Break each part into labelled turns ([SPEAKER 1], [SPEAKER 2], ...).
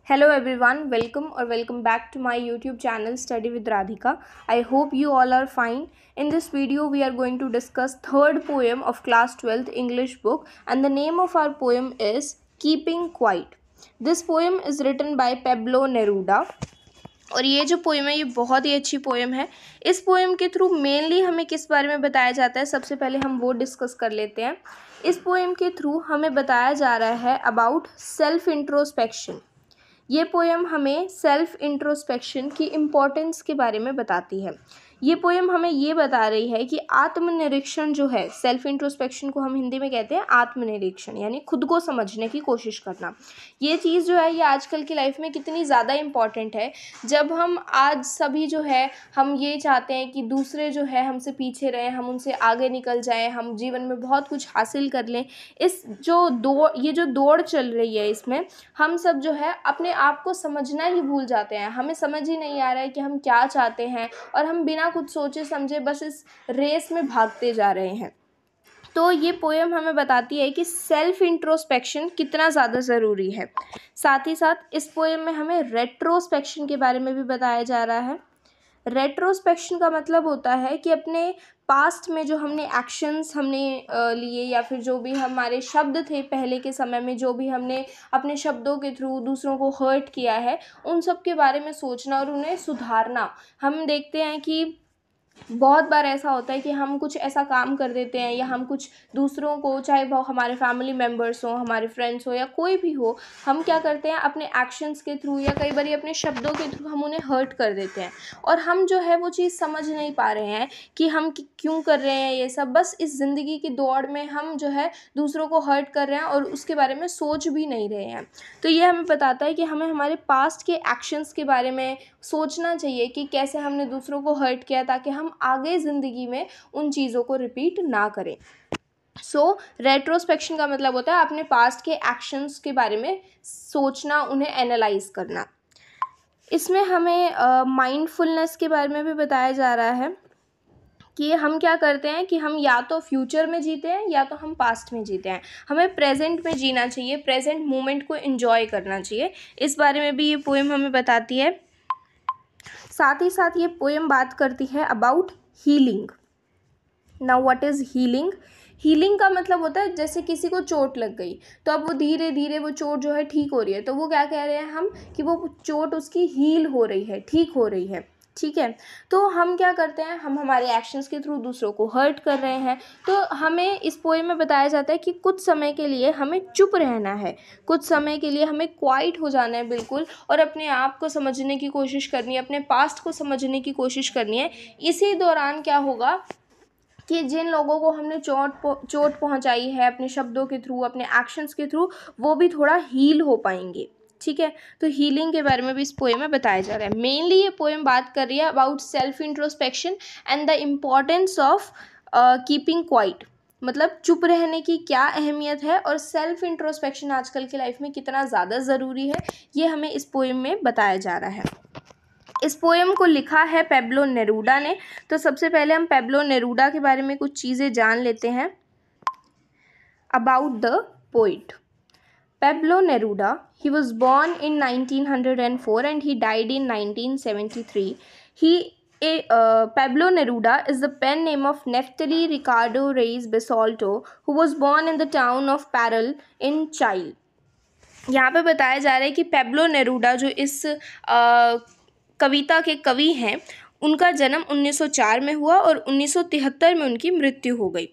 [SPEAKER 1] Hello everyone, welcome back to my YouTube channel Study with Radhika. I hope you all are fine. In this video we are going to discuss third poem of class 12th English book, and the name of our poem is Keeping Quiet. This poem is written by Pablo Neruda. और ये जो poem है ये बहुत ही अच्छी poem है। इस poem के थ्रू मेनली हमें किस बारे में बताया जाता है, सबसे पहले हम वो डिस्कस कर लेते हैं। इस पोएम के थ्रू हमें बताया जा रहा है अबाउट सेल्फ इंट्रोस्पेक्शन। ये पोएम हमें सेल्फ इंट्रोस्पेक्शन की इम्पोर्टेंस के बारे में बताती है। ये पोएम हमें ये बता रही है कि आत्मनिरीक्षण जो है, सेल्फ इंट्रोस्पेक्शन को हम हिंदी में कहते हैं आत्मनिरीक्षण, यानी खुद को समझने की कोशिश करना। ये चीज़ जो है ये आजकल की लाइफ में कितनी ज़्यादा इम्पॉर्टेंट है। जब हम आज सभी जो है हम ये चाहते हैं कि दूसरे जो है हमसे पीछे रहें, हम उनसे आगे निकल जाएं, हम जीवन में बहुत कुछ हासिल कर लें। ये जो दौड़ चल रही है इसमें हम सब जो है अपने आप को समझना ही भूल जाते हैं। हमें समझ ही नहीं आ रहा है कि हम क्या चाहते हैं और हम बिना कुछ सोचे समझे बस इस रेस में भागते जा रहे हैं। तो ये पोएम हमें बताती है कि सेल्फ इंट्रोस्पेक्शन कितना ज़्यादा ज़रूरी है। साथ ही साथ इस पोएम में हमें रेट्रोस्पेक्शन के बारे में भी बताया जा रहा है। रेट्रोस्पेक्शन का मतलब होता है कि अपने पास्ट में जो हमने एक्शंस लिए या फिर जो भी हमारे शब्द थे पहले के समय में, जो भी हमने अपने शब्दों के थ्रू दूसरों को हर्ट किया है, उन सब के बारे में सोचना और उन्हें सुधारना। हम देखते हैं कि बहुत बार ऐसा होता है कि हम कुछ ऐसा काम कर देते हैं या हम कुछ दूसरों को, चाहे वो हमारे फैमिली मेम्बर्स हो, हमारे फ्रेंड्स हो या कोई भी हो, हम क्या करते हैं अपने एक्शंस के थ्रू या कई बार अपने शब्दों के थ्रू हम उन्हें हर्ट कर देते हैं और हम जो है वो चीज़ समझ नहीं पा रहे हैं कि हम क्यों कर रहे हैं ये सब। बस इस ज़िंदगी की दौड़ में हम जो है दूसरों को हर्ट कर रहे हैं और उसके बारे में सोच भी नहीं रहे हैं। तो ये हमें बताता है कि हमें हमारे पास्ट के एक्शंस के बारे में सोचना चाहिए कि कैसे हमने दूसरों को हर्ट किया, ताकि हम आगे ज़िंदगी में उन चीज़ों को रिपीट ना करें। रेट्रोस्पेक्शन का मतलब होता है अपने पास्ट के एक्शंस के बारे में सोचना, उन्हें एनालाइज करना। इसमें हमें माइंडफुलनेस के बारे में भी बताया जा रहा है कि हम क्या करते हैं कि हम या तो फ्यूचर में जीते हैं या तो हम पास्ट में जीते हैं। हमें प्रेजेंट में जीना चाहिए, प्रेजेंट मोमेंट को एंजॉय करना चाहिए। इस बारे में भी ये पोएम हमें बताती है। साथ ही साथ ये पोएम बात करती है about healing. Now what is healing? Healing का मतलब होता है जैसे किसी को चोट लग गई तो अब वो धीरे धीरे वो चोट जो है ठीक हो रही है, तो वो क्या कह रहे हैं हम कि वो चोट उसकी हील हो रही है, ठीक हो रही है। ठीक है, तो हम क्या करते हैं, हम हमारे एक्शंस के थ्रू दूसरों को हर्ट कर रहे हैं। तो हमें इस पोएम में बताया जाता है कि कुछ समय के लिए हमें चुप रहना है, कुछ समय के लिए हमें क्वाइट हो जाना है बिल्कुल, और अपने आप को समझने की कोशिश करनी है, अपने पास्ट को समझने की कोशिश करनी है। इसी दौरान क्या होगा कि जिन लोगों को हमने चोट पहुंचाई है अपने शब्दों के थ्रू, अपने एक्शंस के थ्रू, वो भी थोड़ा हील हो पाएंगे। ठीक है, तो हीलिंग के बारे में भी इस पोएम में बताया जा रहा है। मेनली ये पोएम बात कर रही है about self introspection and the importance of keeping quiet, मतलब चुप रहने की क्या अहमियत है और सेल्फ इंट्रोस्पेक्शन आजकल की लाइफ में कितना ज़्यादा ज़रूरी है, ये हमें इस पोएम में बताया जा रहा है। इस पोएम को लिखा है पेब्लो नेरूडा ने। तो सबसे पहले हम पेब्लो नेरूडा के बारे में कुछ चीज़ें जान लेते हैं about the poet. Pablo Neruda, he was born in 1904 and he died in 1973. Pablo Neruda is the pen name of Neftali Ricardo Reis Basolto, who was born in the town of Parral in Chile. यहाँ पे बताया जा रहा है कि Pablo Neruda जो इस कविता के कवि हैं, उनका जन्म 1904 में हुआ और 1973 में उनकी मृत्यु हो गई।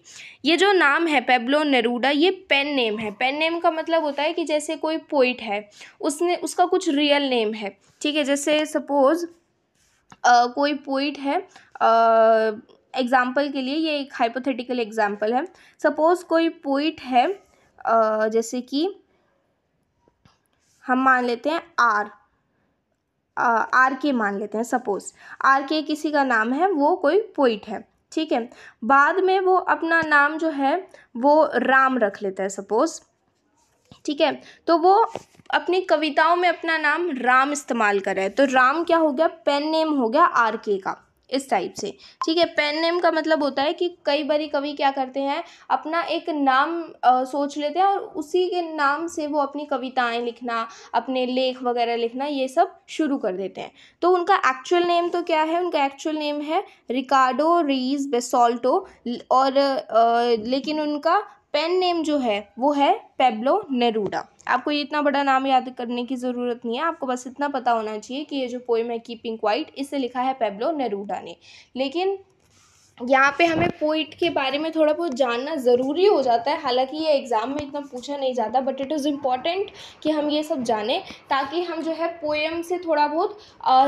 [SPEAKER 1] ये जो नाम है पेब्लो नेरूडा, ये पेन नेम है। पेन नेम का मतलब होता है कि जैसे कोई पोइट है, उसका कुछ रियल नेम है। ठीक है, जैसे सपोज़ कोई पोइट है, एग्ज़ाम्पल के लिए ये एक हाइपोथेटिकल एग्ज़ाम्पल है। सपोज़ कोई पोइट है, जैसे कि हम मान लेते हैं आर के मान लेते हैं। सपोज़ आर के किसी का नाम है, वो कोई पोइट है। ठीक है, बाद में वो अपना नाम जो है वो राम रख लेता है सपोज़। ठीक है, तो वो अपनी कविताओं में अपना नाम राम इस्तेमाल कर रहा है, तो राम क्या हो गया, पेन नेम हो गया आर के का। इस टाइप से, ठीक है। पेन नेम का मतलब होता है कि कई बारी कवि क्या करते हैं, अपना एक नाम सोच लेते हैं और उसी के नाम से वो अपनी कविताएं लिखना, अपने लेख वगैरह लिखना, ये सब शुरू कर देते हैं। तो उनका एक्चुअल नेम तो क्या है, उनका एक्चुअल नेम है रिकार्डो रीज बेसोल्टो, और लेकिन उनका पेन नेम जो है वो है पेब्लो नेरूडा। आपको ये इतना बड़ा नाम याद करने की ज़रूरत नहीं है, आपको बस इतना पता होना चाहिए कि ये जो पोएम है कीपिंग क्वाइट, इसे लिखा है पेब्लो नेरूडा ने। लेकिन यहाँ पे हमें पोइट के बारे में थोड़ा बहुत जानना ज़रूरी हो जाता है, हालांकि ये एग्ज़ाम में इतना पूछा नहीं जाता, बट इट इज़ इम्पॉर्टेंट कि हम ये सब जानें ताकि हम जो है पोएम से थोड़ा बहुत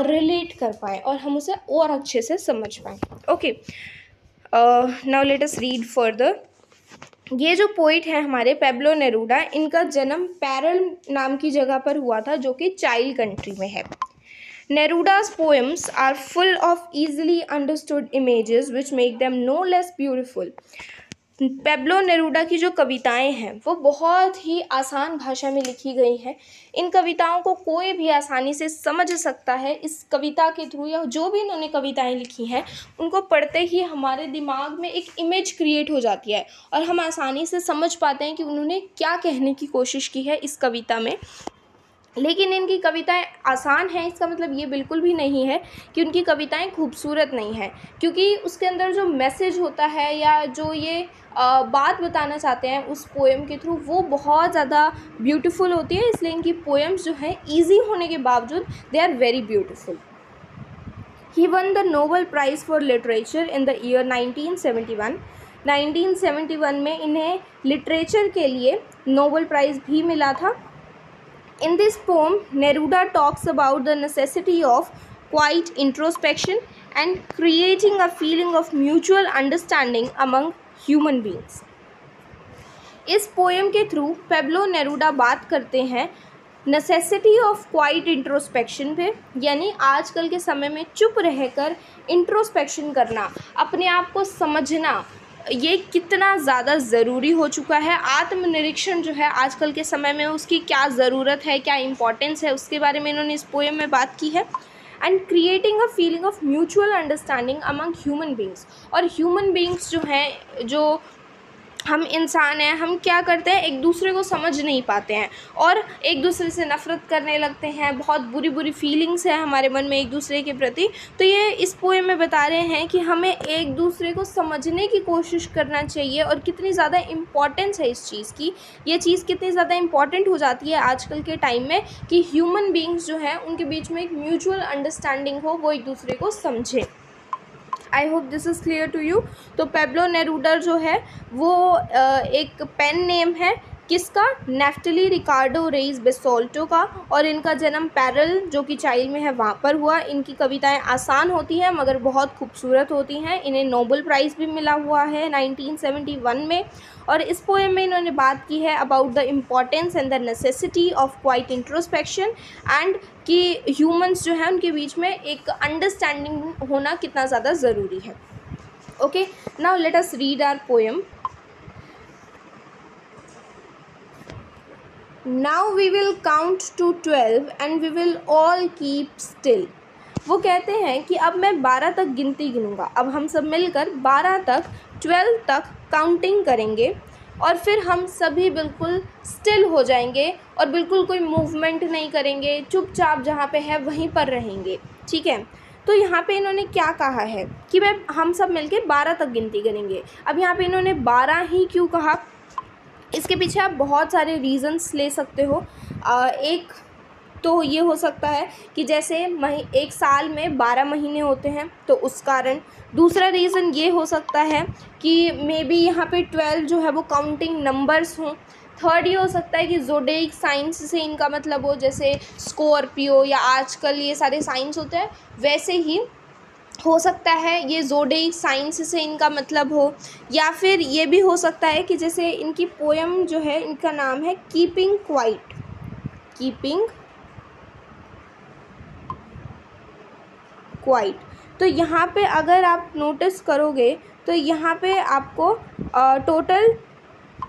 [SPEAKER 1] रिलेट कर पाएँ और हम उसे और अच्छे से समझ पाएँ। Okay, now let us read further. ये जो पोइट है हमारे पेब्लो नेरूडा, इनका जन्म पैरल नाम की जगह पर हुआ था जो कि चाइल्ड कंट्री में है। Neruda's poems are full of easily understood images which make them no less beautiful. Pablo Neruda की जो कविताएं हैं वो बहुत ही आसान भाषा में लिखी गई हैं। इन कविताओं को कोई भी आसानी से समझ सकता है। इस कविता के थ्रू या जो भी इन्होंने कविताएं लिखी हैं उनको पढ़ते ही हमारे दिमाग में एक इमेज क्रिएट हो जाती है और हम आसानी से समझ पाते हैं कि उन्होंने क्या कहने की कोशिश की है इस कविता में। लेकिन इनकी कविताएं आसान हैं इसका मतलब ये बिल्कुल भी नहीं है कि उनकी कविताएं खूबसूरत नहीं हैं, क्योंकि उसके अंदर जो मैसेज होता है या जो ये बात बताना चाहते हैं उस पोएम के थ्रू वो बहुत ज़्यादा ब्यूटीफुल होती है। इसलिए इनकी पोएम्स जो हैं ईजी होने के बावजूद they are very beautiful. He won the Nobel prize for literature in the year 1971। 1971 में इन्हें लिटरेचर के लिए नोबेल प्राइज़ भी मिला था। In this poem, Neruda talks about the necessity of quiet introspection and creating a feeling of mutual understanding among human beings. इस poem के through Pablo नेरूडा बात करते हैं नेसेसिटी ऑफ क्वाइट इंट्रोस्पेक्शन पे, यानी आजकल के समय में चुप रहकर इंट्रोस्पेक्शन करना, अपने आप को समझना, ये कितना ज़्यादा ज़रूरी हो चुका है। आत्मनिरीक्षण जो है आजकल के समय में उसकी क्या ज़रूरत है, क्या इम्पोर्टेंस है, उसके बारे में इन्होंने इस पोएम में बात की है। And creating a feeling of mutual understanding among human beings. और ह्यूमन बींग्स जो हैं, जो हम इंसान हैं, हम क्या करते हैं, एक दूसरे को समझ नहीं पाते हैं और एक दूसरे से नफ़रत करने लगते हैं। बहुत बुरी बुरी फीलिंग्स है हमारे मन में एक दूसरे के प्रति। तो ये इस पोएम में बता रहे हैं कि हमें एक दूसरे को समझने की कोशिश करना चाहिए और कितनी ज़्यादा इम्पॉर्टेंस है इस चीज़ की। ये चीज़ कितनी ज़्यादा इम्पॉर्टेंट हो जाती है आजकल के टाइम में कि ह्यूमन बींग्स जो हैं उनके बीच में एक म्यूचुअल अंडरस्टैंडिंग हो, वो एक दूसरे को समझें। I hope this is clear to you. तो पेब्लो नेरूडा जो है वो एक पेन नेम है किसका, नेफ्टली रिकार्डो रेइस बेसोल्टो का, और इनका जन्म पैरल जो कि चाइल्ड में है वहाँ पर हुआ। इनकी कविताएं आसान होती हैं मगर बहुत खूबसूरत होती हैं। इन्हें नोबेल प्राइज़ भी मिला हुआ है 1971 में। और इस पोएम में इन्होंने बात की है about the importance and the necessity of quite introspection and कि ह्यूमंस जो है उनके बीच में एक अंडरस्टैंडिंग होना कितना ज़्यादा ज़रूरी है। Okay, now let us read our poem. Now we will count to 12 and we will all keep still. वो कहते हैं कि अब मैं 12 तक गिनती गिनूँगा। अब हम सब मिलकर 12 तक 12 तक काउंटिंग करेंगे और फिर हम सभी बिल्कुल स्टिल हो जाएंगे और बिल्कुल कोई मूवमेंट नहीं करेंगे, चुपचाप जहाँ पे है वहीं पर रहेंगे, ठीक है। तो यहाँ पे इन्होंने क्या कहा है कि हम सब मिलके 12 तक गिनती करेंगे। अब यहाँ पे इन्होंने 12 ही क्यों कहा, इसके पीछे आप बहुत सारे रीज़न्स ले सकते हो। एक तो ये हो सकता है कि जैसे एक साल में 12 महीने होते हैं तो उस कारण। दूसरा रीज़न ये हो सकता है कि मे बी यहाँ पे 12 जो है वो काउंटिंग नंबर्स हों। थर्ड ये हो सकता है कि ज़ोडिएक साइंस से इनका मतलब हो, जैसे स्कॉर्पियो या आजकल ये सारे साइंस होते हैं वैसे ही हो सकता है ये ज़ोडिएक साइंस से इनका मतलब हो। या फिर ये भी हो सकता है कि जैसे इनकी पोएम जो है इनका नाम है कीपिंग क्वाइट, कीपिंग क्वाइट। तो यहाँ पे अगर आप नोटिस करोगे तो यहाँ पे आपको टोटल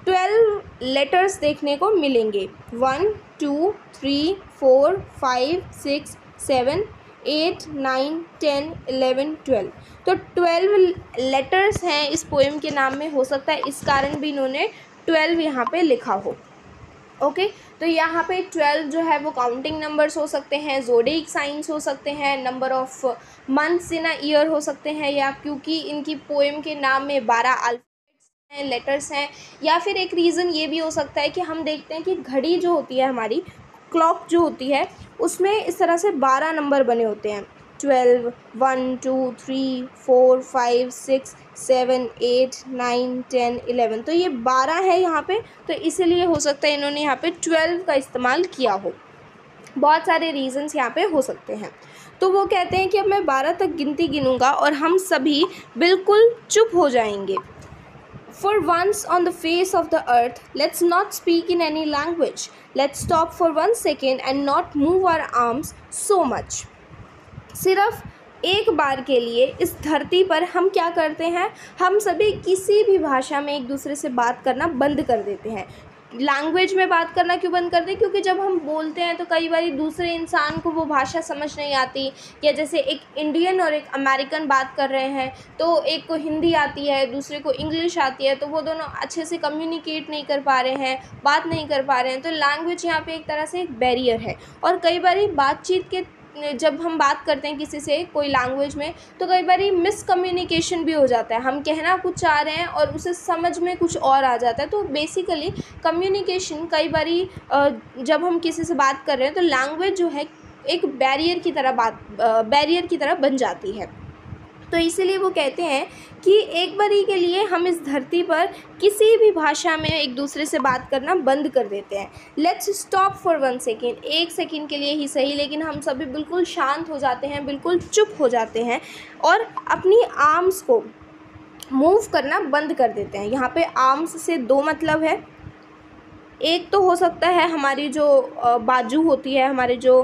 [SPEAKER 1] 12 लेटर्स देखने को मिलेंगे। 1 2 3 4 5 6 7 8, 9, 10, 11, 12। तो 12 लेटर्स हैं इस पोएम के नाम में, हो सकता है इस कारण भी इन्होंने 12 यहाँ पे लिखा हो। ओके तो यहाँ पे 12 जो है वो काउंटिंग नंबर्स हो सकते हैं, ज़ोडिएक साइंस हो सकते हैं, number of months in a year हो सकते हैं, या क्योंकि इनकी पोएम के नाम में 12 अल्फ़ाबेट्स हैं, लेटर्स हैं, या फिर एक रीज़न ये भी हो सकता है कि हम देखते हैं कि घड़ी जो होती है हमारी, क्लॉक जो होती है, उसमें इस तरह से 12 नंबर बने होते हैं, 12, 1, 2, 3, 4, 5, 6, 7, 8, 9, 10, 11। तो ये 12 है यहाँ पे, तो इसीलिए हो सकता है इन्होंने यहाँ पे 12 का इस्तेमाल किया हो। बहुत सारे रीज़न्स यहाँ पे हो सकते हैं। तो वो कहते हैं कि अब मैं 12 तक गिनती गिनूंगा और हम सभी बिल्कुल चुप हो जाएंगे। For once on the face of the earth, let's not speak in any language. Let's stop for 1 second and not move our arms so much. सिर्फ एक बार के लिए इस धरती पर हम क्या करते हैं, हम सभी किसी भी भाषा में एक दूसरे से बात करना बंद कर देते हैं। लैंग्वेज में बात करना क्यों बंद करते हैं? क्योंकि जब हम बोलते हैं तो कई बार दूसरे इंसान को वो भाषा समझ नहीं आती, या जैसे एक इंडियन और एक अमेरिकन बात कर रहे हैं तो एक को हिंदी आती है, दूसरे को इंग्लिश आती है, तो वो दोनों अच्छे से कम्युनिकेट नहीं कर पा रहे हैं, बात नहीं कर पा रहे हैं। तो लैंग्वेज यहाँ पे एक तरह से एक बैरियर है। और कई बार बातचीत के जब हम बात करते हैं किसी से कोई लैंग्वेज में, तो कई बार मिसकम्युनिकेशन भी हो जाता है, हम कहना कुछ चाह रहे हैं और उसे समझ में कुछ और आ जाता है। तो बेसिकली कम्युनिकेशन कई बार जब हम किसी से बात कर रहे हैं तो लैंग्वेज जो है एक बैरियर की तरह बन जाती है। तो इसीलिए वो कहते हैं कि एक बारी के लिए हम इस धरती पर किसी भी भाषा में एक दूसरे से बात करना बंद कर देते हैं। Let's stop for 1 second, 1 second के लिए ही सही, लेकिन हम सभी बिल्कुल शांत हो जाते हैं, बिल्कुल चुप हो जाते हैं और अपनी आर्म्स को मूव करना बंद कर देते हैं। यहाँ पे आर्म्स से 2 मतलब है। एक तो हो सकता है हमारी जो बाजू होती है, हमारे जो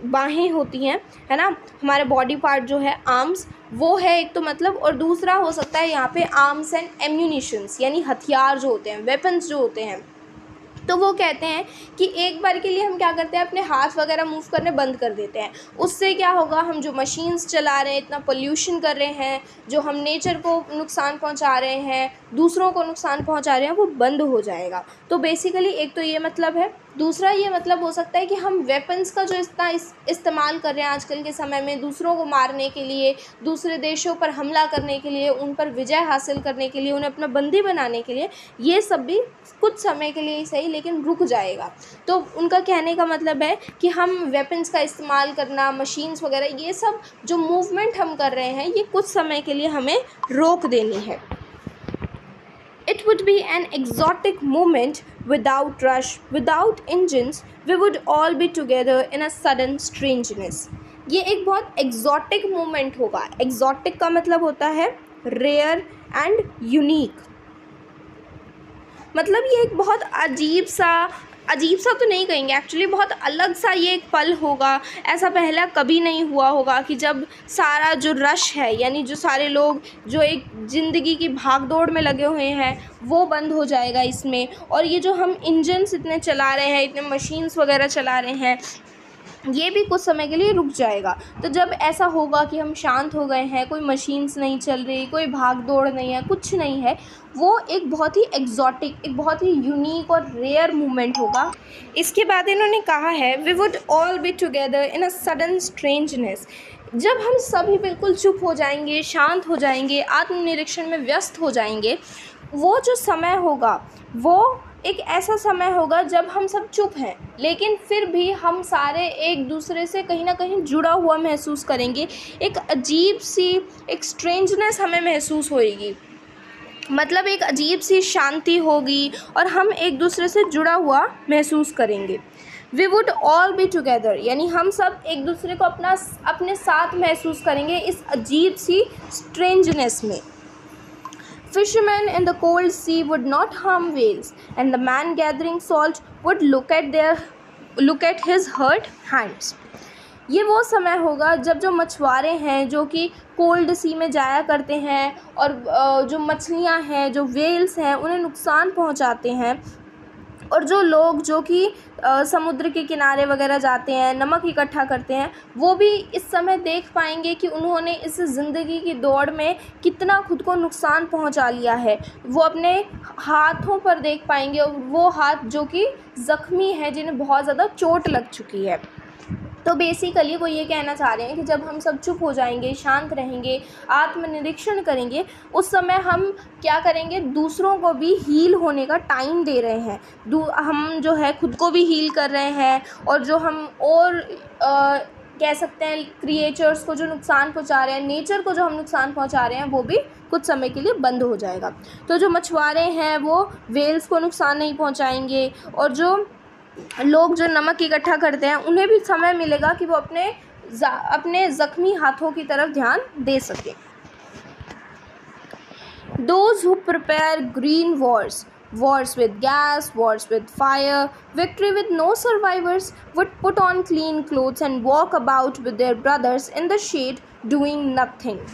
[SPEAKER 1] बाहें होती हैं, है ना, हमारे बॉडी पार्ट जो है आर्म्स, वो है एक तो मतलब। और दूसरा हो सकता है यहाँ पे आर्म्स एंड एम्यूनिशंस, यानी हथियार जो होते हैं, वेपन्स जो होते हैं। तो वो कहते हैं कि एक बार के लिए हम क्या करते हैं, अपने हाथ वगैरह मूव करने बंद कर देते हैं। उससे क्या होगा, हम जो मशीन्स चला रहे हैं, इतना पोल्यूशन कर रहे हैं, जो हम नेचर को नुकसान पहुंचा रहे हैं, दूसरों को नुकसान पहुंचा रहे हैं, वो बंद हो जाएगा। तो बेसिकली एक तो ये मतलब है। दूसरा ये मतलब हो सकता है कि हम वेपन्स का जो इतना इस्तेमाल कर रहे हैं आजकल के समय में, दूसरों को मारने के लिए, दूसरे देशों पर हमला करने के लिए, उन पर विजय हासिल करने के लिए, उन्हें अपना बंदी बनाने के लिए, ये सब भी कुछ समय के लिए ही सही लेकिन रुक जाएगा। तो उनका कहने का मतलब है कि हम वेपन्स का इस्तेमाल करना, मशीन्स वगैरह, ये सब जो मूवमेंट हम कर रहे हैं, ये कुछ समय के लिए हमें रोक देनी है। It would be an exotic moment without rush, without engines, we would all be together in a sudden strangeness. ये एक बहुत exotic moment होगा। exotic का मतलब होता है rare and unique, मतलब ये एक बहुत अजीब सा तो नहीं कहेंगे, एक्चुअली बहुत अलग सा ये एक पल होगा। ऐसा पहला कभी नहीं हुआ होगा कि जब सारा जो रश है, यानी जो सारे लोग जो एक ज़िंदगी की भागदौड़ में लगे हुए हैं, वो बंद हो जाएगा इसमें। और ये जो हम इंजन्स इतने चला रहे हैं, इतने मशीन्स वगैरह चला रहे हैं, ये भी कुछ समय के लिए रुक जाएगा। तो जब ऐसा होगा कि हम शांत हो गए हैं, कोई मशीन्स नहीं चल रही, कोई भाग दौड़ नहीं है, कुछ नहीं है, वो एक बहुत ही एग्जॉटिक, एक बहुत ही यूनिक और रेयर मोमेंट होगा। इसके बाद इन्होंने कहा है we would all be together in a sudden strangeness. जब हम सभी बिल्कुल चुप हो जाएंगे, शांत हो जाएंगे, आत्मनिरीक्षण में व्यस्त हो जाएंगे, वो जो समय होगा वो एक ऐसा समय होगा जब हम सब चुप हैं, लेकिन फिर भी हम सारे एक दूसरे से कहीं ना कहीं जुड़ा हुआ महसूस करेंगे। एक अजीब सी एक स्ट्रेंजनेस हमें महसूस होएगी, मतलब एक अजीब सी शांति होगी और हम एक दूसरे से जुड़ा हुआ महसूस करेंगे। We would all be together, यानी हम सब एक दूसरे को अपने साथ महसूस करेंगे इस अजीब सी स्ट्रेंजनेस में। Fishermen in the cold sea would not harm whales, and the man gathering salt would look at his hurt hands. ये वो समय होगा जब जो मछुआरे हैं जो कि कोल्ड सी में जाया करते हैं और जो मछलियाँ हैं, जो वेल्स हैं, उन्हें नुकसान पहुंचाते हैं, और जो लोग जो कि समुद्र के किनारे वगैरह जाते हैं, नमक इकट्ठा करते हैं, वो भी इस समय देख पाएंगे कि उन्होंने इस ज़िंदगी की दौड़ में कितना खुद को नुकसान पहुंचा लिया है। वो अपने हाथों पर देख पाएंगे, और वो हाथ जो कि ज़ख्मी हैं, जिन्हें बहुत ज़्यादा चोट लग चुकी है। तो बेसिकली वो ये कहना चाह रहे हैं कि जब हम सब चुप हो जाएंगे, शांत रहेंगे, आत्मनिरीक्षण करेंगे, उस समय हम क्या करेंगे, दूसरों को भी हील होने का टाइम दे रहे हैं। हम जो है खुद को भी हील कर रहे हैं, और जो हम और कह सकते हैं क्रिएचर्स को जो नुकसान पहुंचा रहे हैं, नेचर को जो हम नुकसान पहुंचा रहे हैं, वो भी कुछ समय के लिए बंद हो जाएगा। तो जो मछुआरे हैं वो व्हेल्स को नुकसान नहीं पहुंचाएंगे, और जो लोग जो नमक इकट्ठा करते हैं उन्हें भी समय मिलेगा कि वो अपने ज़ख्मी हाथों की तरफ ध्यान दे सकें। Those who prepare green wars with gas, wars with fire, victory with no survivors, would put on clean clothes and walk about with their brothers in the shade doing nothing.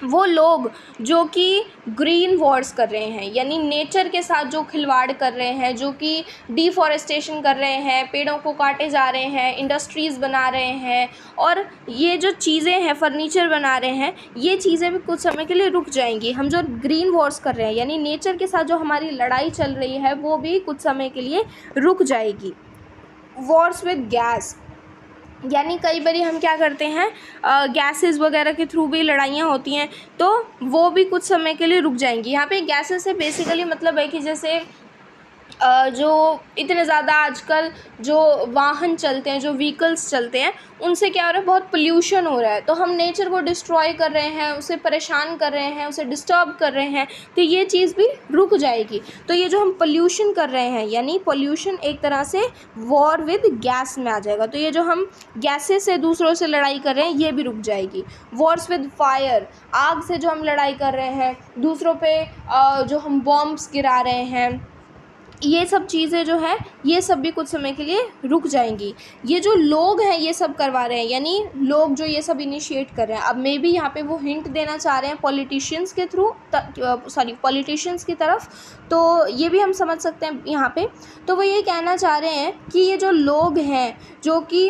[SPEAKER 1] वो लोग जो कि ग्रीन वॉर्स कर रहे हैं, यानी nature के साथ जो खिलवाड़ कर रहे हैं, जो कि डिफॉरेस्टेशन कर रहे हैं, पेड़ों को काटे जा रहे हैं, इंडस्ट्रीज़ बना रहे हैं, और ये जो चीज़ें हैं, फर्नीचर बना रहे हैं, ये चीज़ें भी कुछ समय के लिए रुक जाएंगी। हम जो ग्रीन वॉर्स कर रहे हैं, यानी नेचर के साथ जो हमारी लड़ाई चल रही है, वो भी कुछ समय के लिए रुक जाएगी। वॉर्स विद गैस, यानी कई बार हम क्या करते हैं, गैसेस वगैरह के थ्रू भी लड़ाइयाँ होती हैं, तो वो भी कुछ समय के लिए रुक जाएंगी। यहाँ पे गैसेस से बेसिकली मतलब है कि जैसे जो इतने ज़्यादा आजकल जो वाहन चलते हैं, जो व्हीकल्स चलते हैं, उनसे क्या हो रहा है, बहुत पोल्यूशन हो रहा है। तो हम नेचर को डिस्ट्रॉय कर रहे हैं, उसे परेशान कर रहे हैं, उसे डिस्टर्ब कर रहे हैं, तो ये चीज़ भी रुक जाएगी। तो ये जो हम पोल्यूशन कर रहे हैं, यानी पोल्यूशन एक तरह से वॉर विद गैस में आ जाएगा। तो ये जो हम गैसेस से दूसरों से लड़ाई कर रहे हैं, ये भी रुक जाएगी। वॉर्स विद फायर, आग से जो हम लड़ाई कर रहे हैं, दूसरों पे जो हम बॉम्ब्स गिरा रहे हैं, ये सब चीज़ें जो है, ये सब भी कुछ समय के लिए रुक जाएंगी। ये जो लोग हैं ये सब करवा रहे हैं, यानी लोग जो ये सब इनिशिएट कर रहे हैं, अब मे बी यहाँ पे वो हिंट देना चाह रहे हैं पॉलिटिशियंस के थ्रू, पॉलिटिशियंस की तरफ, तो ये भी हम समझ सकते हैं यहाँ पे। तो वो ये कहना चाह रहे हैं कि ये जो लोग हैं जो कि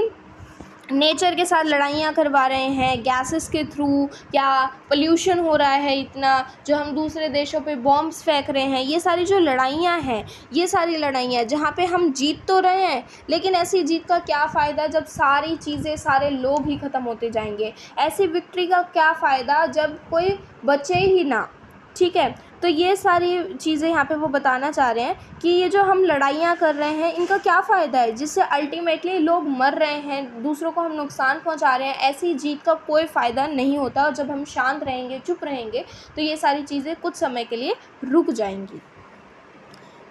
[SPEAKER 1] नेचर के साथ लड़ाइयाँ करवा रहे हैं गैसेस के थ्रू, या पोल्यूशन हो रहा है इतना, जो हम दूसरे देशों पे बॉम्ब्स फेंक रहे हैं, ये सारी जो लड़ाइयाँ हैं, ये सारी लड़ाइयाँ जहाँ पे हम जीत तो रहे हैं, लेकिन ऐसी जीत का क्या फ़ायदा जब सारी चीज़ें, सारे लोग ही ख़त्म होते जाएंगे। ऐसी विक्ट्री का क्या फ़ायदा जब कोई बचे ही ना। ठीक है, तो ये सारी चीज़ें यहाँ पे वो बताना चाह रहे हैं कि ये जो हम लड़ाइयाँ कर रहे हैं, इनका क्या फ़ायदा है, जिससे अल्टीमेटली लोग मर रहे हैं, दूसरों को हम नुकसान पहुँचा रहे हैं। ऐसी जीत का कोई फ़ायदा नहीं होता, और जब हम शांत रहेंगे, चुप रहेंगे, तो ये सारी चीज़ें कुछ समय के लिए रुक जाएंगी।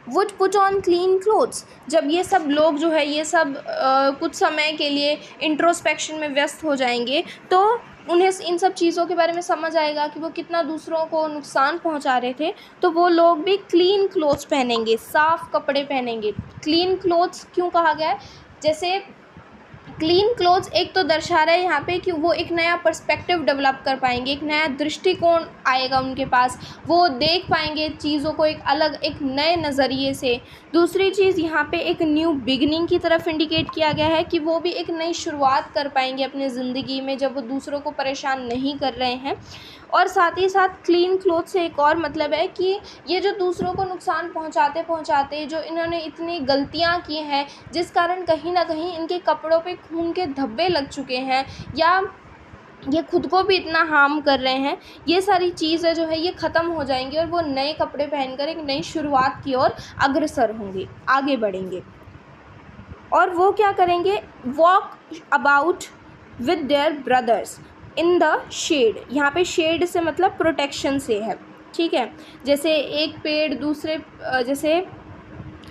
[SPEAKER 1] Would put on clean clothes, जब ये सब लोग जो है ये सब कुछ समय के लिए इंट्रोस्पेक्शन में व्यस्त हो जाएंगे, तो उन्हें इन सब चीज़ों के बारे में समझ आएगा कि वो कितना दूसरों को नुकसान पहुंचा रहे थे। तो वो लोग भी क्लीन क्लोथ्स पहनेंगे, साफ़ कपड़े पहनेंगे। क्लीन क्लोथ्स क्यों कहा गया है, जैसे क्लीन क्लोथ्स एक तो दर्शा रहा है यहाँ पे कि वो एक नया पर्सपेक्टिव डेवलप कर पाएंगे, एक नया दृष्टिकोण आएगा उनके पास, वो देख पाएंगे चीज़ों को एक अलग, एक नए नज़रिए से। दूसरी चीज़ यहाँ पे एक न्यू बिगनिंग की तरफ इंडिकेट किया गया है कि वो भी एक नई शुरुआत कर पाएंगे अपनी ज़िंदगी में, जब वो दूसरों को परेशान नहीं कर रहे हैं। और साथ ही साथ क्लीन क्लोथ से एक और मतलब है कि ये जो दूसरों को नुकसान पहुंचाते जो इन्होंने इतनी गलतियां की हैं, जिस कारण कहीं ना कहीं इनके कपड़ों पे खून के धब्बे लग चुके हैं, या ये खुद को भी इतना हार्म कर रहे हैं, ये सारी चीज़ें जो है ये ख़त्म हो जाएंगी, और वो नए कपड़े पहनकर एक नई शुरुआत की ओर अग्रसर होंगे, आगे बढ़ेंगे। और वो क्या करेंगे, walk about with their brothers in the shade. यहाँ पे शेड से मतलब प्रोटेक्शन से है, ठीक है। जैसे एक पेड़ दूसरे, जैसे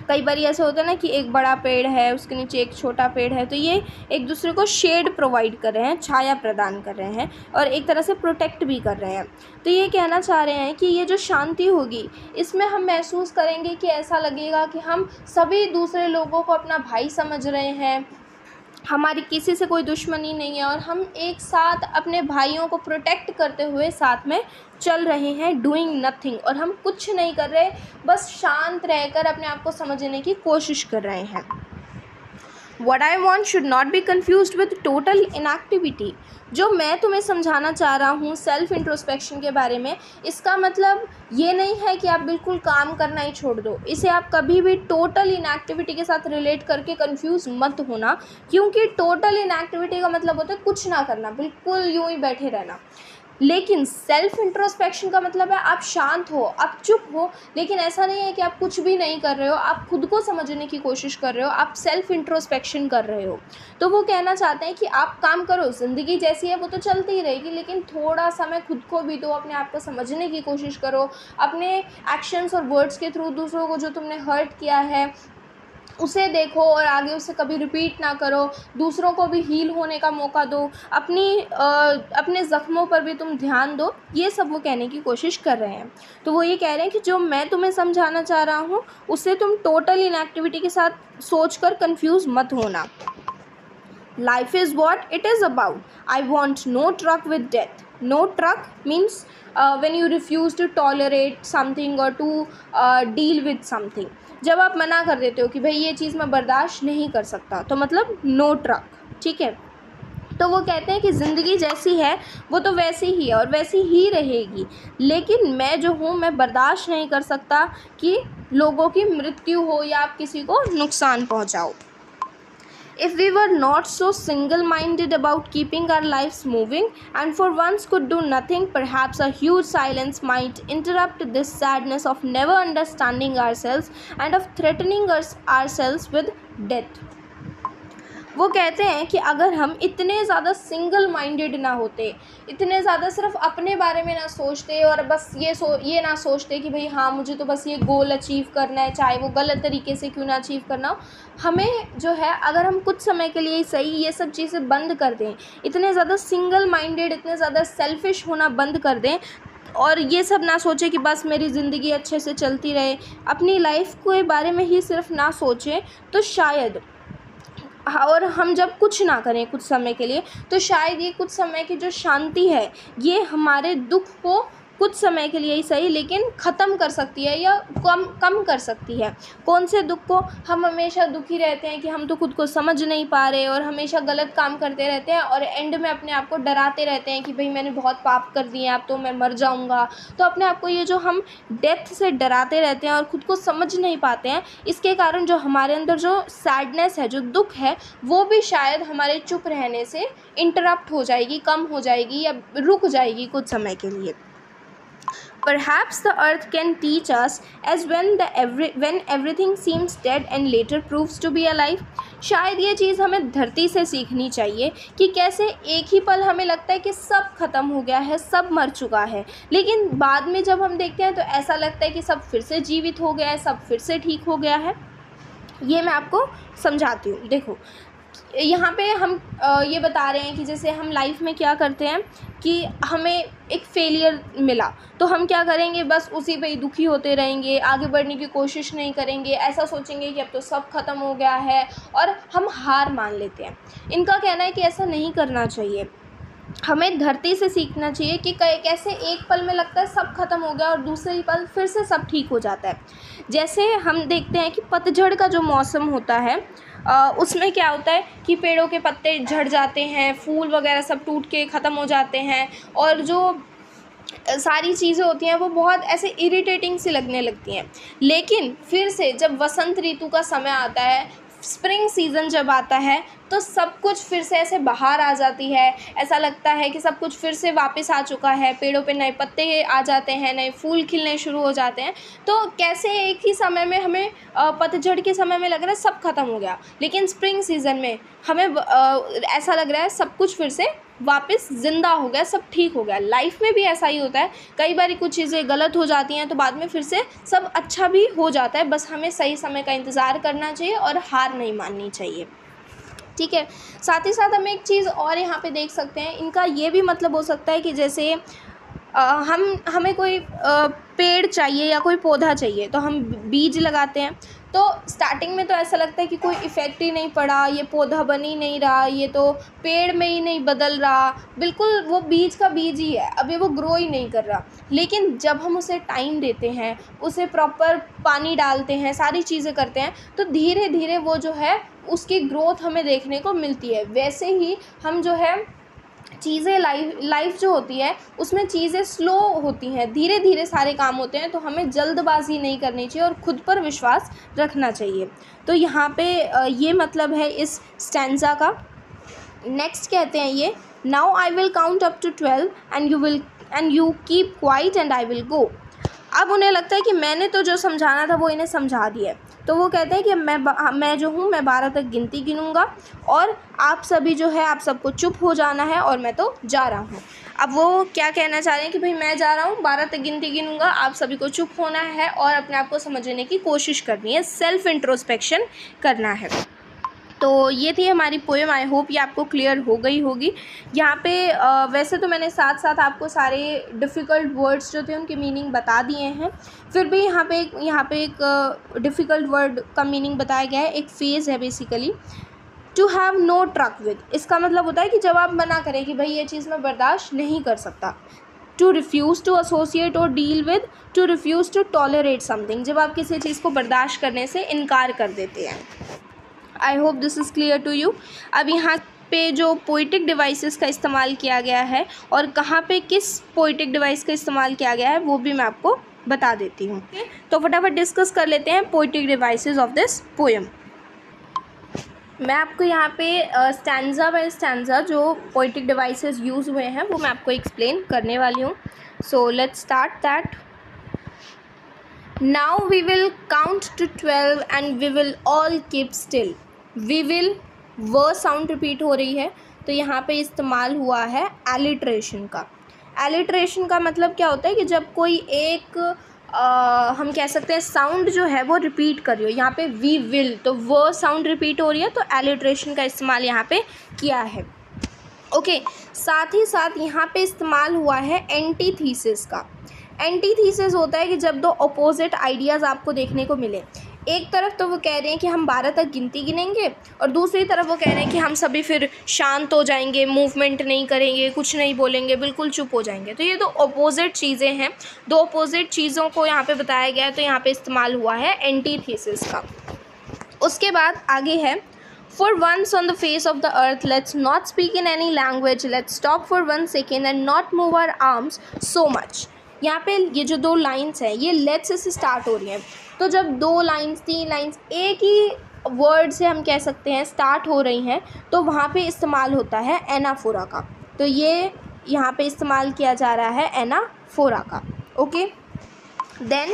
[SPEAKER 1] कई बार ऐसा होता है ना कि एक बड़ा पेड़ है, उसके नीचे एक छोटा पेड़ है, तो ये एक दूसरे को शेड प्रोवाइड कर रहे हैं, छाया प्रदान कर रहे हैं, और एक तरह से प्रोटेक्ट भी कर रहे हैं। तो ये कहना चाह रहे हैं कि ये जो शांति होगी, इसमें हम महसूस करेंगे कि ऐसा लगेगा कि हम सभी दूसरे लोगों को अपना भाई समझ रहे हैं, हमारी किसी से कोई दुश्मनी नहीं है और हम एक साथ अपने भाइयों को प्रोटेक्ट करते हुए साथ में चल रहे हैं, डूइंग नथिंग, और हम कुछ नहीं कर रहे, बस शांत रहकर अपने आप को समझने की कोशिश कर रहे हैं। What I want should not be confused with total inactivity। जो मैं तुम्हें समझाना चाह रहा हूँ सेल्फ इंट्रोस्पेक्शन के बारे में, इसका मतलब ये नहीं है कि आप बिल्कुल काम करना ही छोड़ दो। इसे आप कभी भी टोटल इनएक्टिविटी के साथ रिलेट करके कंफ्यूज मत होना, क्योंकि टोटल इनएक्टिविटी का मतलब होता है कुछ ना करना, बिल्कुल यूं ही बैठे रहना। लेकिन सेल्फ इंट्रोस्पेक्शन का मतलब है आप शांत हो, आप चुप हो, लेकिन ऐसा नहीं है कि आप कुछ भी नहीं कर रहे हो, आप खुद को समझने की कोशिश कर रहे हो, आप सेल्फ इंट्रोस्पेक्शन कर रहे हो। तो वो कहना चाहते हैं कि आप काम करो, ज़िंदगी जैसी है वो तो चलती ही रहेगी, लेकिन थोड़ा समय खुद को भी दो, अपने आप को समझने की कोशिश करो, अपने एक्शंस और वर्ड्स के थ्रू दूसरों को जो तुमने हर्ट किया है उसे देखो और आगे उसे कभी रिपीट ना करो, दूसरों को भी हील होने का मौका दो, अपने ज़ख्मों पर भी तुम ध्यान दो। ये सब वो कहने की कोशिश कर रहे हैं। तो वो ये कह रहे हैं कि जो मैं तुम्हें समझाना चाह रहा हूँ उसे तुम टोटल इनएक्टिविटी के साथ सोचकर कंफ्यूज मत होना। Life is what it is about. I want no truck with death. No truck means when you refuse to tolerate something or to deal with something. जब आप मना कर देते हो कि भाई ये चीज़ मैं बर्दाश्त नहीं कर सकता, तो मतलब नो ट्रक, ठीक है। तो वो कहते हैं कि ज़िंदगी जैसी है वो तो वैसी ही है और वैसी ही रहेगी, लेकिन मैं जो हूँ मैं बर्दाश्त नहीं कर सकता कि लोगों की मृत्यु हो या आप किसी को नुकसान पहुँचाओ। If we were not so single-minded about keeping our lives moving and for once could do nothing, perhaps a huge silence might interrupt this sadness of never understanding ourselves and of threatening ourselves with death। वो कहते हैं कि अगर हम इतने ज़्यादा single minded ना होते, इतने ज़्यादा सिर्फ अपने बारे में ना सोचते और बस ये ना सोचते कि भाई हाँ मुझे तो बस ये गोल अचीव करना है, चाहे वो गलत तरीके से क्यों ना अचीव करना हो, हमें जो है अगर हम कुछ समय के लिए सही ये सब चीज़ें बंद कर दें, इतने ज़्यादा सिंगल माइंडेड, इतने ज़्यादा सेल्फिश होना बंद कर दें और ये सब ना सोचें कि बस मेरी ज़िंदगी अच्छे से चलती रहे, अपनी लाइफ के बारे में ही सिर्फ ना सोचें, तो शायद, और हम जब कुछ ना करें कुछ समय के लिए, तो शायद ये कुछ समय की जो शांति है ये हमारे दुख को कुछ समय के लिए ही सही लेकिन ख़त्म कर सकती है या कम कर सकती है। कौन से दुख को? हम हमेशा दुखी रहते हैं कि हम तो खुद को समझ नहीं पा रहे और हमेशा गलत काम करते रहते हैं और एंड में अपने आप को डराते रहते हैं कि भाई मैंने बहुत पाप कर दिए, अब तो मैं मर जाऊंगा। तो अपने आप को ये जो हम डेथ से डराते रहते हैं और ख़ुद को समझ नहीं पाते हैं, इसके कारण जो हमारे अंदर जो सैडनेस है, जो दुख है, वो भी शायद हमारे चुप रहने से इंटरप्ट हो जाएगी, कम हो जाएगी या रुक जाएगी कुछ समय के लिए। Perhaps the earth can teach us as when everything seems dead and later proves to be alive। शायद ये चीज़ हमें धरती से सीखनी चाहिए कि कैसे एक ही पल हमें लगता है कि सब ख़त्म हो गया है, सब मर चुका है, लेकिन बाद में जब हम देखते हैं तो ऐसा लगता है कि सब फिर से जीवित हो गया है, सब फिर से ठीक हो गया है। ये मैं आपको समझाती हूँ। देखो यहाँ पे हम ये बता रहे हैं कि जैसे हम लाइफ में क्या करते हैं कि हमें एक फेलियर मिला तो हम क्या करेंगे, बस उसी पे ही दुखी होते रहेंगे, आगे बढ़ने की कोशिश नहीं करेंगे, ऐसा सोचेंगे कि अब तो सब ख़त्म हो गया है और हम हार मान लेते हैं। इनका कहना है कि ऐसा नहीं करना चाहिए, हमें धरती से सीखना चाहिए कि कैसे एक पल में लगता है सब खत्म हो गया और दूसरे ही पल फिर से सब ठीक हो जाता है। जैसे हम देखते हैं कि पतझड़ का जो मौसम होता है उसमें क्या होता है कि पेड़ों के पत्ते झड़ जाते हैं, फूल वगैरह सब टूट के ख़त्म हो जाते हैं और जो सारी चीज़ें होती हैं वो बहुत ऐसे इरिटेटिंग सी लगने लगती हैं। लेकिन फिर से जब वसंत ऋतु का समय आता है, स्प्रिंग सीज़न जब आता है, तो सब कुछ फिर से ऐसे बाहर आ जाती है, ऐसा लगता है कि सब कुछ फिर से वापस आ चुका है, पेड़ों पे नए पत्ते आ जाते हैं, नए फूल खिलने शुरू हो जाते हैं। तो कैसे एक ही समय में हमें पतझड़ के समय में लग रहा है सब खत्म हो गया, लेकिन स्प्रिंग सीज़न में हमें ऐसा लग रहा है सब कुछ फिर से वापस ज़िंदा हो गया, सब ठीक हो गया। लाइफ में भी ऐसा ही होता है, कई बार कुछ चीज़ें गलत हो जाती हैं तो बाद में फिर से सब अच्छा भी हो जाता है, बस हमें सही समय का इंतज़ार करना चाहिए और हार नहीं माननी चाहिए। ठीक है, साथ ही साथ हम एक चीज़ और यहाँ पे देख सकते हैं, इनका ये भी मतलब हो सकता है कि जैसे हमें कोई पेड़ चाहिए या कोई पौधा चाहिए तो हम बीज लगाते हैं, तो स्टार्टिंग में तो ऐसा लगता है कि कोई इफ़ेक्ट ही नहीं पड़ा, ये पौधा बन ही नहीं रहा, ये तो पेड़ में ही नहीं बदल रहा, बिल्कुल वो बीज का बीज ही है, अभी वो ग्रो ही नहीं कर रहा। लेकिन जब हम उसे टाइम देते हैं, उसे प्रॉपर पानी डालते हैं, सारी चीज़ें करते हैं, तो धीरे धीरे वो जो है उसकी ग्रोथ हमें देखने को मिलती है। वैसे ही हम जो है चीज़ें लाइफ जो होती है उसमें चीज़ें स्लो होती हैं, धीरे धीरे सारे काम होते हैं, तो हमें जल्दबाजी नहीं करनी चाहिए और ख़ुद पर विश्वास रखना चाहिए। तो यहाँ पे ये मतलब है इस स्टैंजा का। नेक्स्ट कहते हैं ये, now I will count up to 12 and you keep quiet and I will go. अब उन्हें लगता है कि मैंने तो जो समझाना था वो इन्हें समझा दिया है, तो वो कहते हैं कि मैं जो हूँ मैं 12 तक गिनती गिनूँगा और आप सभी जो है आप सबको चुप हो जाना है और मैं तो जा रहा हूँ। अब वो क्या कहना चाह रहे हैं कि भाई मैं जा रहा हूँ, 12 तक गिनती गिनूँगा, आप सभी को चुप होना है और अपने आप को समझने की कोशिश करनी है, सेल्फ इंट्रोस्पेक्शन करना है। तो ये थी हमारी पोएम। आई होप ये आपको क्लियर हो गई होगी। यहाँ पे वैसे तो मैंने साथ साथ आपको सारे डिफ़िकल्ट वर्ड्स जो थे उनके मीनिंग बता दिए हैं, फिर भी यहाँ पे एक डिफ़िकल्ट वर्ड का मीनिंग बताया गया है। एक फेज़ है basically, to have no truck with. इसका मतलब होता है कि जब आप मना करें कि भाई ये चीज़ मैं बर्दाश्त नहीं कर सकता। To refuse to associate or deal with, to refuse to tolerate something, जब आप किसी चीज़ को बर्दाश्त करने से इनकार कर देते हैं। I hope this is clear to you. अब यहाँ पे जो पोइटिक डिवाइसेस का इस्तेमाल किया गया है और कहाँ पे किस पोइटिक डिवाइस का इस्तेमाल किया गया है वो भी मैं आपको बता देती हूँ। तो फटाफट डिस्कस कर लेते हैं poetic devices of this poem. मैं आपको यहाँ पे स्टैंजा बाय स्टैंजा जो पोइटिक डिवाइसेस यूज़ हुए हैं वो मैं आपको एक्सप्लेन करने वाली हूँ। So let's start that. Now we will count to 12 and we will all keep still. We will, वो साउंड रिपीट हो रही है, तो यहाँ पे इस्तेमाल हुआ है एलिट्रेशन का। एलिट्रेशन का मतलब क्या होता है कि जब कोई एक हम कह सकते हैं साउंड जो है वो रिपीट कर रही हो। यहाँ पे वी विल, तो वो साउंड रिपीट हो रही है, तो एलिट्रेशन का इस्तेमाल यहाँ पे किया है। ओके, साथ ही साथ यहाँ पे इस्तेमाल हुआ है एंटीथीसिस का। एंटीथीसिस होता है कि जब दो अपोजिट आइडियाज़ आपको देखने को मिले। एक तरफ तो वो कह रहे हैं कि हम 12 तक गिनती गिनेंगे और दूसरी तरफ वो कह रहे हैं कि हम सभी फिर शांत हो जाएंगे, मूवमेंट नहीं करेंगे, कुछ नहीं बोलेंगे, बिल्कुल चुप हो जाएंगे। तो ये दो अपोजिट चीज़ें हैं, दो अपोजिट चीज़ों को यहाँ पे बताया गया है, तो यहाँ पे इस्तेमाल हुआ है एंटीथीसिस का। उसके बाद आगे है, For once on the face of the earth, let's not speak in any language. Let's stop for 1 second and not move our arms so much. यहाँ पे ये जो दो लाइन्स हैं ये लेट्स से स्टार्ट हो रही हैं। तो जब 2 लाइन्स 3 लाइन्स एक ही वर्ड से हम कह सकते हैं स्टार्ट हो रही हैं, तो वहाँ पे इस्तेमाल होता है एनाफोरा का। तो ये यहाँ पे इस्तेमाल किया जा रहा है एनाफोरा का। Okay, then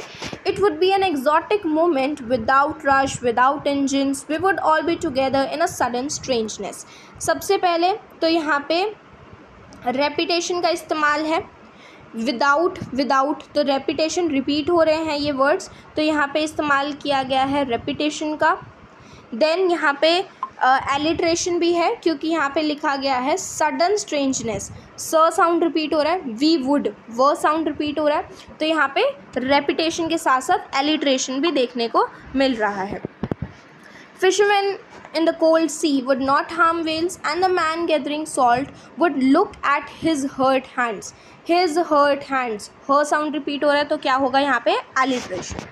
[SPEAKER 1] it would be an exotic moment without rush, without engines, we would all be together in a sudden strangeness. सबसे पहले तो यहाँ पे रेपिटेशन का इस्तेमाल है। विदाउट तो रेपिटेशन, रिपीट हो रहे हैं ये वर्ड्स, तो यहाँ पे इस्तेमाल किया गया है रेपिटेशन का। देन यहाँ पे एलिट्रेशन भी है, क्योंकि यहाँ पे लिखा गया है सडन स्ट्रेंजनेस, स साउंड रिपीट हो रहा है, वी वुड वो साउंड रिपीट हो रहा है, तो यहाँ पे रेपिटेशन के साथ साथ एलिट्रेशन भी देखने को मिल रहा है। Fishermen in the cold sea would not harm whales, and the man gathering salt would look at his hurt hands. His hurt hands, her sound repeat हो रहा है, तो क्या होगा यहाँ पे alliteration.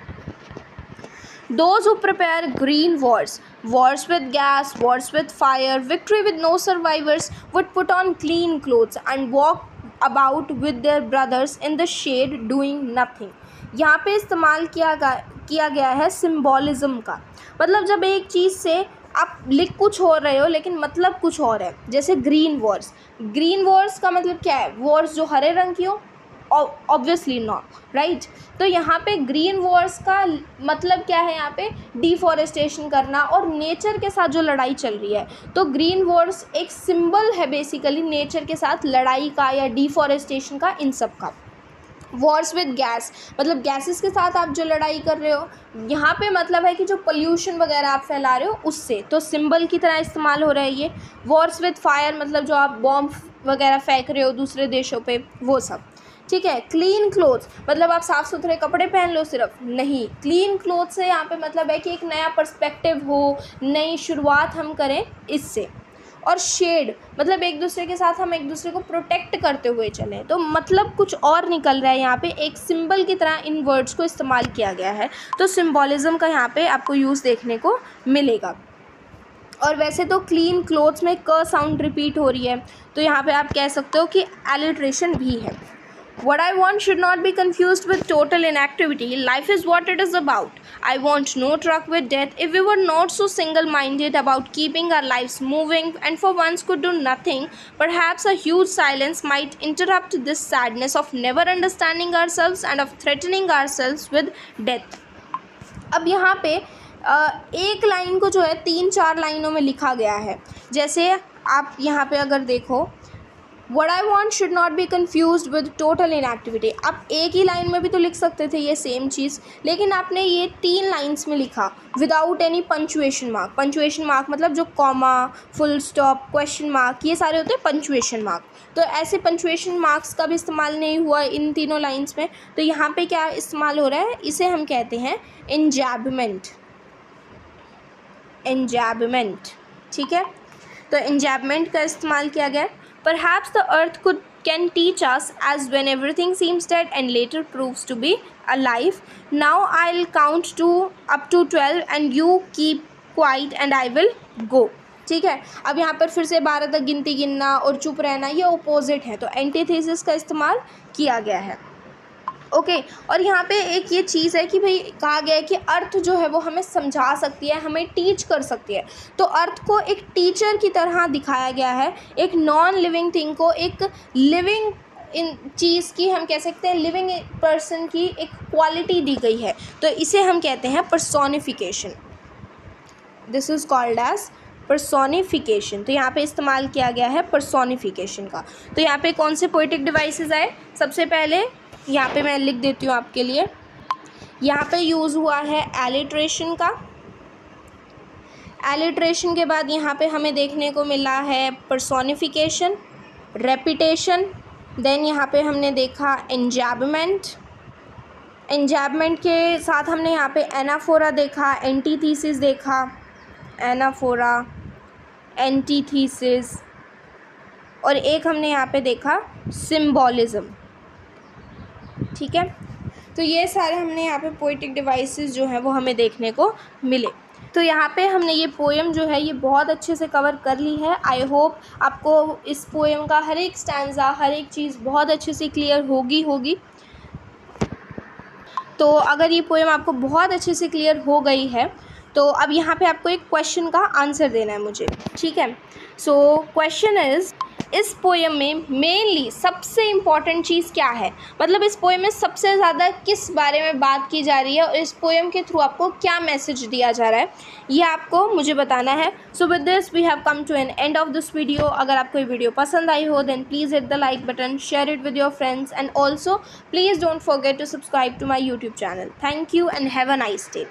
[SPEAKER 1] Those who prepare green wars, wars with gas, wars with fire, victory with no survivors, would put on clean clothes and walk about with their brothers in the shade doing nothing. यहाँ पे इस्तेमाल किया गया है सिम्बॉलिज़म का। मतलब जब एक चीज़ से आप लिख कुछ हो रहे हो लेकिन मतलब कुछ और है, जैसे ग्रीन वॉर्स। ग्रीन वॉर्स का मतलब क्या है? वॉर्स जो हरे रंग की हो, ऑब्वियसली नॉट, राइट। तो यहाँ पे ग्रीन वॉर्स का मतलब क्या है? यहाँ पे डिफॉरेस्टेशन करना और नेचर के साथ जो लड़ाई चल रही है, तो ग्रीन वॉर्स एक सिंबल है बेसिकली नेचर के साथ लड़ाई का या डिफॉरेस्टेशन का, इन सब का। वॉर्स विद गैस मतलब गैसेस के साथ आप जो लड़ाई कर रहे हो, यहाँ पे मतलब है कि जो पोल्यूशन वगैरह आप फैला रहे हो उससे, तो सिंबल की तरह इस्तेमाल हो रहा है ये। वॉर्स विद फायर मतलब जो आप बॉम्ब वगैरह फेंक रहे हो दूसरे देशों पे, वो सब। ठीक है। क्लीन क्लोथ्स मतलब आप साफ़ सुथरे कपड़े पहन लो सिर्फ, नहीं, क्लीन क्लोथ से यहाँ पे मतलब है कि एक नया पर्सपेक्टिव हो, नई शुरुआत हम करें इससे। और शेड मतलब एक दूसरे के साथ हम एक दूसरे को प्रोटेक्ट करते हुए चलें, तो मतलब कुछ और निकल रहा है यहाँ पे, एक सिंबल की तरह इन वर्ड्स को इस्तेमाल किया गया है, तो सिम्बॉलिज़म का यहाँ पे आपको यूज़ देखने को मिलेगा। और वैसे तो क्लीन क्लोथ्स में क साउंड रिपीट हो रही है, तो यहाँ पे आप कह सकते हो कि एलिट्रेशन भी है। What I want should not be confused with total inactivity. Life is what it is about. I want no truck with death. If we were not so single-minded about keeping our lives moving and for once could do nothing, perhaps a huge silence might interrupt this sadness of never understanding ourselves and of threatening ourselves with death. अब यहाँ पे एक line को जो है 3-4 लाइनों में लिखा गया है। जैसे आप यहाँ पे अगर देखो, What I want should not be confused with total inactivity. आप एक ही लाइन में भी तो लिख सकते थे ये सेम चीज़, लेकिन आपने ये 3 लाइन्स में लिखा without any punctuation mark. Punctuation mark मतलब जो comma, full stop, question mark, ये सारे होते हैं पंचुएशन मार्क। तो ऐसे पंचुएशन मार्क्स का भी इस्तेमाल नहीं हुआ इन तीनों लाइन्स में। तो यहाँ पे क्या इस्तेमाल हो रहा है, इसे हम कहते हैं इंजैबमेंट। इंजैबमेंट, ठीक है। तो इंजैबमेंट का इस्तेमाल किया गया। Perhaps the earth can teach us as when everything seems dead and later proves to be alive. Now I'll count up to 12 and you keep quiet and I will go. ठीक है। अब यहाँ पर फिर से 12 तक गिनती गिनना और चुप रहना ये अपोजिट है, तो एंटीथेसिस का इस्तेमाल किया गया है। ओके और यहाँ पे एक ये चीज़ है कि भाई कहा गया है कि अर्थ जो है वो हमें समझा सकती है, हमें टीच कर सकती है। तो अर्थ को एक टीचर की तरह दिखाया गया है, एक नॉन लिविंग थिंग को एक लिविंग इन चीज़ की हम कह सकते हैं लिविंग पर्सन की एक क्वालिटी दी गई है, तो इसे हम कहते हैं personification. This is called as personification. तो यहाँ पे इस्तेमाल किया गया है पर्सोनिफिकेशन का। तो यहाँ पे कौन से पोइटिक डिवाइसेस आए, सबसे पहले यहाँ पे मैं लिख देती हूँ आपके लिए। यहाँ पे यूज़ हुआ है एलिट्रेशन का। एलिट्रेशन के बाद यहाँ पे हमें देखने को मिला है पर्सोनिफिकेशन, रेपिटेशन, देन यहाँ पे हमने देखा इंजैबमेंट। इंजैबमेंट के साथ हमने यहाँ पे एनाफोरा देखा, एंटीथीसिस देखा, एनाफोरा, एंटीथीसिस, और एक हमने यहाँ पे देखा सिम्बॉलिज़म। ठीक है, तो ये सारे हमने यहाँ पे पोइटिक डिवाइसेस जो हैं वो हमें देखने को मिले। तो यहाँ पे हमने ये पोएम जो है ये बहुत अच्छे से कवर कर ली है। आई होप आपको इस पोएम का हर एक स्टैंजा, हर एक चीज़ बहुत अच्छे से क्लियर होगी। तो अगर ये पोएम आपको बहुत अच्छे से क्लियर हो गई है तो अब यहाँ पे आपको एक क्वेश्चन का आंसर देना है मुझे, ठीक है। सो क्वेश्चन इज़, इस पोएम में मेनली सबसे इम्पॉर्टेंट चीज़ क्या है, मतलब इस पोएम में सबसे ज़्यादा किस बारे में बात की जा रही है और इस पोएम के थ्रू आपको क्या मैसेज दिया जा रहा है, ये आपको मुझे बताना है। So with this we have come to an end of this video. अगर आपको ये वीडियो पसंद आई हो then please hit the like button, share it with your friends and also please don't forget to subscribe to my YouTube channel. Thank you and have a nice day.